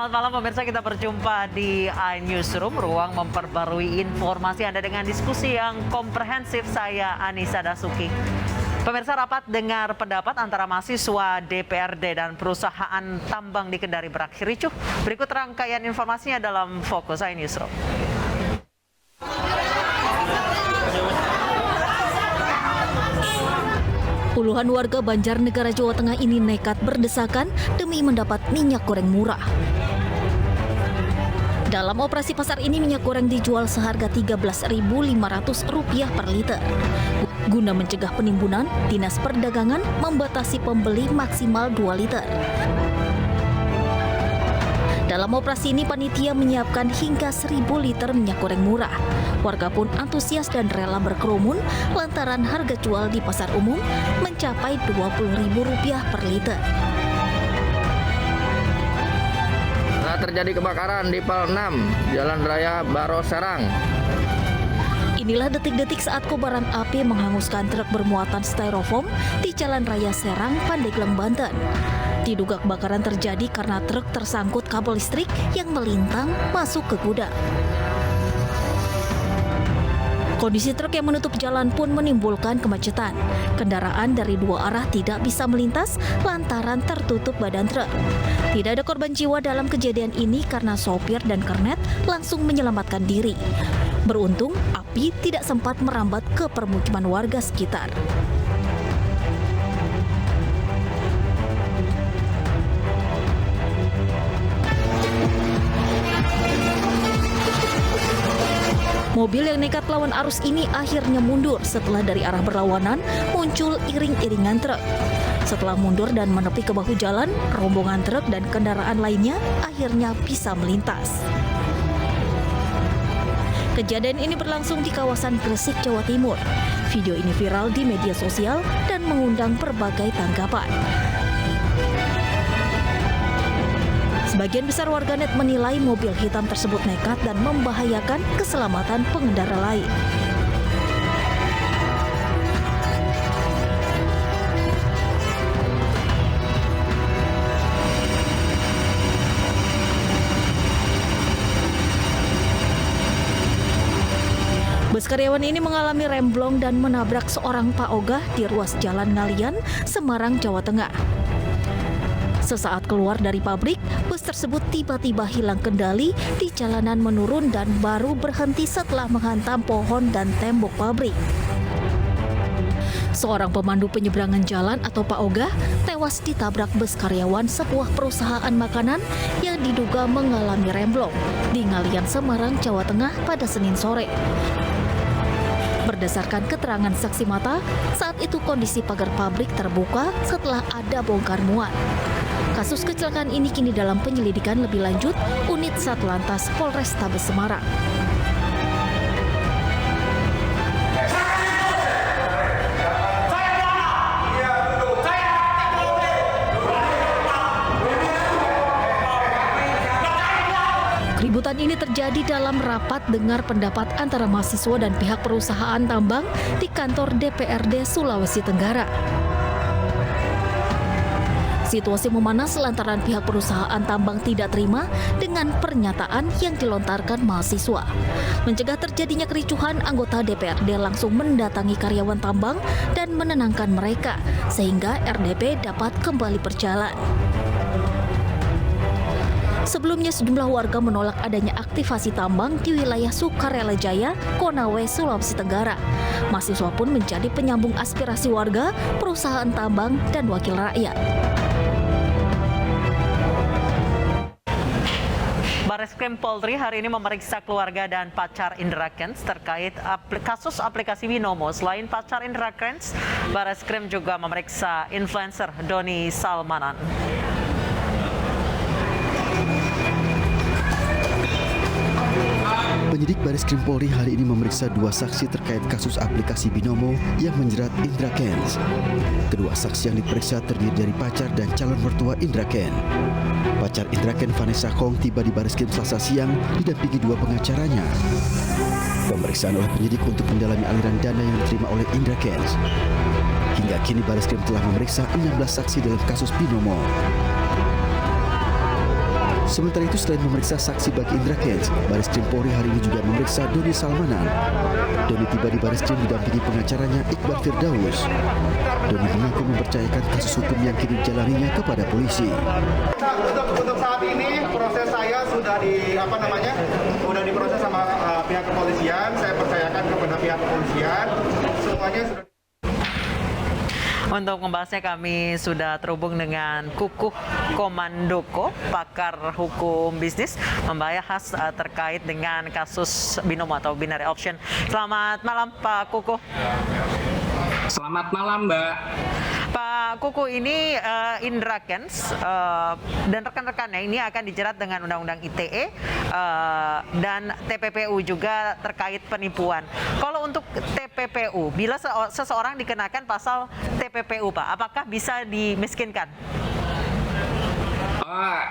Selamat malam pemirsa, kita berjumpa di iNewsroom, ruang memperbarui informasi Anda dengan diskusi yang komprehensif. Saya Anissa Dasuki. Pemirsa, rapat dengar pendapat antara mahasiswa DPRD dan perusahaan tambang di Kendari berakhir ricuh. Berikut rangkaian informasinya dalam Fokus iNewsroom. Puluhan warga Banjarnegara, Jawa Tengah ini nekat berdesakan demi mendapat minyak goreng murah. Dalam operasi pasar ini, minyak goreng dijual seharga Rp13.500 per liter. Guna mencegah penimbunan, Dinas Perdagangan membatasi pembeli maksimal 2 liter. Dalam operasi ini, panitia menyiapkan hingga 1.000 liter minyak goreng murah. Warga pun antusias dan rela berkerumun lantaran harga jual di pasar umum mencapai Rp20.000 per liter. Terjadi kebakaran di Pal 6, Jalan Raya Baro Serang. Inilah detik-detik saat kobaran api menghanguskan truk bermuatan styrofoam di Jalan Raya Serang, Pandeglang, Banten. Diduga kebakaran terjadi karena truk tersangkut kabel listrik yang melintang masuk ke gudang. Kondisi truk yang menutup jalan pun menimbulkan kemacetan. Kendaraan dari dua arah tidak bisa melintas lantaran tertutup badan truk. Tidak ada korban jiwa dalam kejadian ini karena sopir dan kernet langsung menyelamatkan diri. Beruntung, api tidak sempat merambat ke permukiman warga sekitar. Mobil yang nekat lawan arus ini akhirnya mundur setelah dari arah berlawanan muncul iring-iringan truk. Setelah mundur dan menepi ke bahu jalan, rombongan truk dan kendaraan lainnya akhirnya bisa melintas. Kejadian ini berlangsung di kawasan Gresik, Jawa Timur. Video ini viral di media sosial dan mengundang berbagai tanggapan. Sebagian besar warganet menilai mobil hitam tersebut nekat dan membahayakan keselamatan pengendara lain. Bus karyawan ini mengalami remblong dan menabrak seorang Pak Ogah di ruas Jalan Ngalian, Semarang, Jawa Tengah. Sesaat keluar dari pabrik, bus tersebut tiba-tiba hilang kendali di jalanan menurun dan baru berhenti setelah menghantam pohon dan tembok pabrik. Seorang pemandu penyeberangan jalan atau Pak Ogah tewas ditabrak bus karyawan sebuah perusahaan makanan yang diduga mengalami remblong di Ngalian, Semarang, Jawa Tengah pada Senin sore. Berdasarkan keterangan saksi mata, saat itu kondisi pagar pabrik terbuka setelah ada bongkar muat. Kasus kecelakaan ini kini dalam penyelidikan lebih lanjut unit Satlantas Polrestabes Semarang. Keributan ini terjadi dalam rapat dengar pendapat antara mahasiswa dan pihak perusahaan tambang di kantor DPRD Sulawesi Tenggara. Situasi memanas lantaran pihak perusahaan tambang tidak terima dengan pernyataan yang dilontarkan mahasiswa. Mencegah terjadinya kericuhan, anggota DPRD langsung mendatangi karyawan tambang dan menenangkan mereka sehingga RDP dapat kembali berjalan. Sebelumnya sejumlah warga menolak adanya aktivasi tambang di wilayah Sukarelajaya, Konawe, Sulawesi Tenggara. Mahasiswa pun menjadi penyambung aspirasi warga, perusahaan tambang, dan wakil rakyat. Bareskrim Polri hari ini memeriksa keluarga dan pacar Indra Kents terkait kasus aplikasi Binomo. Selain pacar Indra Kents, Bareskrim juga memeriksa influencer Doni Salmanan. Penyidik Bareskrim Polri hari ini memeriksa 2 saksi terkait kasus aplikasi Binomo yang menjerat Indra Kents. Kedua saksi yang diperiksa terdiri dari pacar dan calon mertua Indra Kents. Pacar Indra Kents, Vanessa Kong, tiba di Bareskrim Selasa siang didampingi 2 pengacaranya. Pemeriksaan oleh penyidik untuk mendalami aliran dana yang diterima oleh Indra Kents. Hingga kini Bareskrim telah memeriksa 16 saksi dalam kasus Binomo. Sementara itu, selain memeriksa saksi bagi Indra Kents, Baris Krim Polri hari ini juga memeriksa Doni Salmanan. Doni tiba di Baris Krim didampingi pengacaranya Iqbal Firdaus. Doni mengaku mempercayakan kasus hukum yang kini dijalaninya kepada polisi. Untuk saat ini proses saya sudah diproses sama pihak kepolisian. Saya percayakan kepada pihak kepolisian. Semuanya sudah. Untuk membahasnya kami sudah terhubung dengan Kukuh Komandoko, pakar hukum bisnis, membahas terkait dengan kasus binomo atau binary option. Selamat malam Pak Kukuh. Selamat malam, Mbak. Pak Kukuh, ini Indra Kents dan rekan-rekannya ini akan dijerat dengan Undang-Undang ITE dan TPPU juga terkait penipuan. Kalau untuk TPPU, bila seseorang dikenakan pasal TPPU, Pak, apakah bisa dimiskinkan?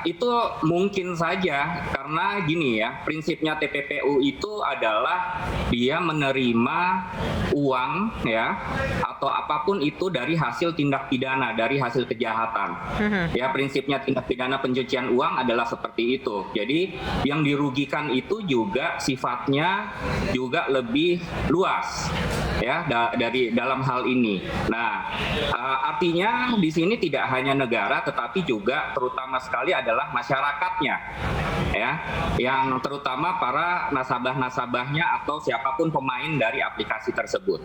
Itu mungkin saja, karena gini ya, prinsipnya TPPU itu adalah dia menerima uang ya atau apapun itu dari hasil tindak pidana, dari hasil kejahatan. Ya, prinsipnya tindak pidana pencucian uang adalah seperti itu. Jadi yang dirugikan itu juga sifatnya juga lebih luas ya dari dalam hal ini. Nah, artinya di sini tidak hanya negara tetapi juga terutama sekali adalah masyarakatnya ya, yang terutama para nasabah-nasabahnya atau siapapun pemain dari aplikasi tersebut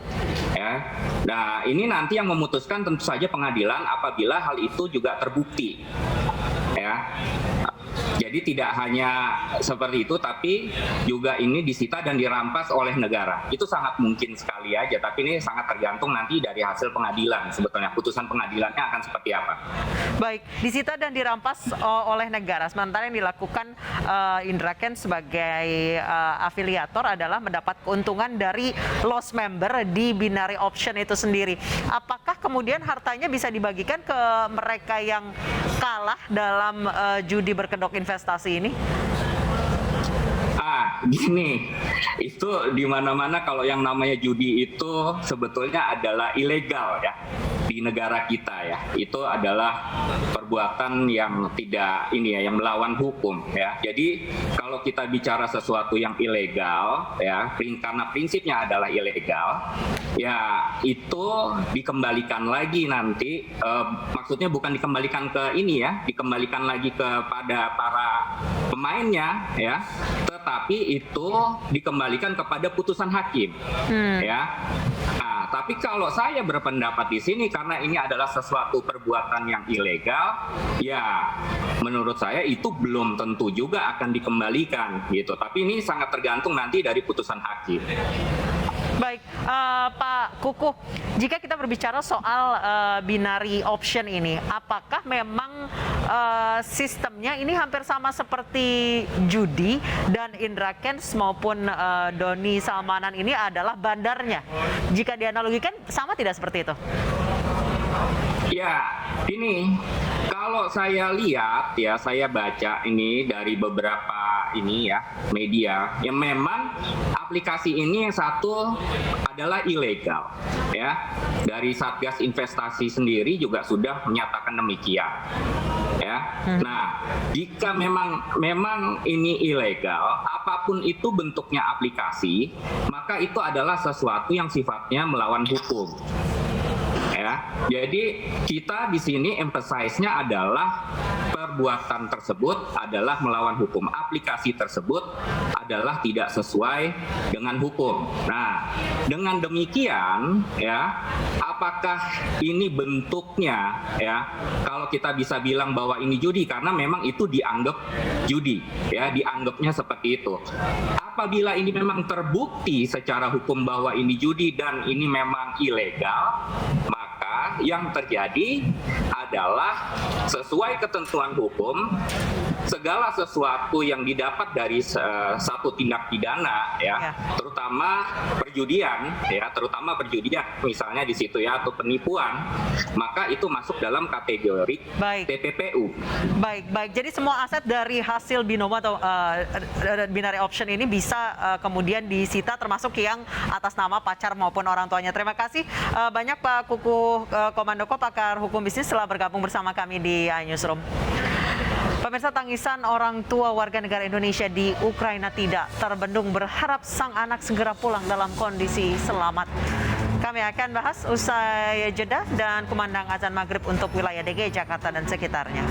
ya. Nah, ini nanti yang memutuskan tentu saja pengadilan apabila hal itu juga terbukti ya. Jadi tidak hanya seperti itu, tapi juga ini disita dan dirampas oleh negara. Itu sangat mungkin sekali aja, tapi ini sangat tergantung nanti dari hasil pengadilan. Sebetulnya putusan pengadilannya akan seperti apa. Baik, disita dan dirampas oleh negara. Sementara yang dilakukan Indra Kents sebagai afiliator adalah mendapat keuntungan dari loss member di binary option itu sendiri. Apakah kemudian hartanya bisa dibagikan ke mereka yang kalah dalam judi berkedok investasi ini? Gini, itu di mana-mana kalau yang namanya judi itu sebetulnya adalah ilegal ya di negara kita ya. Itu adalah perbuatan yang tidak yang melawan hukum ya. Jadi kalau kita bicara sesuatu yang ilegal ya, karena prinsipnya adalah ilegal, ya itu dikembalikan lagi nanti. Maksudnya bukan dikembalikan ke dikembalikan lagi kepada para pemainnya ya, tetapi itu dikembalikan kepada putusan hakim ya. Nah, tapi kalau saya berpendapat di sini karena ini adalah sesuatu perbuatan yang ilegal, ya menurut saya itu belum tentu juga akan dikembalikan gitu. Tapi ini sangat tergantung nanti dari putusan hakim. Baik, Pak Kukuh, jika kita berbicara soal binary option ini, apakah memang sistemnya ini hampir sama seperti judi dan Indra Kents maupun Doni Salmanan ini adalah bandarnya? Jika dianalogikan, sama tidak seperti itu? Ya, ini kalau saya lihat ya, saya baca ini dari beberapa media yang memang aplikasi ini yang satu adalah ilegal ya. Dari Satgas Investasi sendiri juga sudah menyatakan demikian ya. Nah, jika memang ini ilegal, apapun itu bentuknya aplikasi, maka itu adalah sesuatu yang sifatnya melawan hukum. Ya, jadi kita di sini emphasize-nya adalah perbuatan tersebut adalah melawan hukum. Aplikasi tersebut adalah tidak sesuai dengan hukum. Nah, dengan demikian ya, apakah ini bentuknya ya? Kalau kita bisa bilang bahwa ini judi karena memang itu dianggap judi ya, dianggapnya seperti itu. Apabila ini memang terbukti secara hukum bahwa ini judi dan ini memang ilegal, maka yang terjadi adalah sesuai ketentuan hukum, segala sesuatu yang didapat dari satu tindak pidana ya, terutama perjudian misalnya di situ ya, atau penipuan, maka itu masuk dalam kategori TPPU. Baik. Jadi semua aset dari hasil binomo atau binary option ini bisa kemudian disita, termasuk yang atas nama pacar maupun orang tuanya. Terima kasih banyak Pak Kukuh Komandoko, pakar hukum bisnis, telah bergabung bersama kami di iNewsroom. Pemirsa, tangisan orang tua warga negara Indonesia di Ukraina tidak terbendung, berharap sang anak segera pulang dalam kondisi selamat. Kami akan bahas usai jeda dan kumandang azan maghrib untuk wilayah DKI Jakarta dan sekitarnya.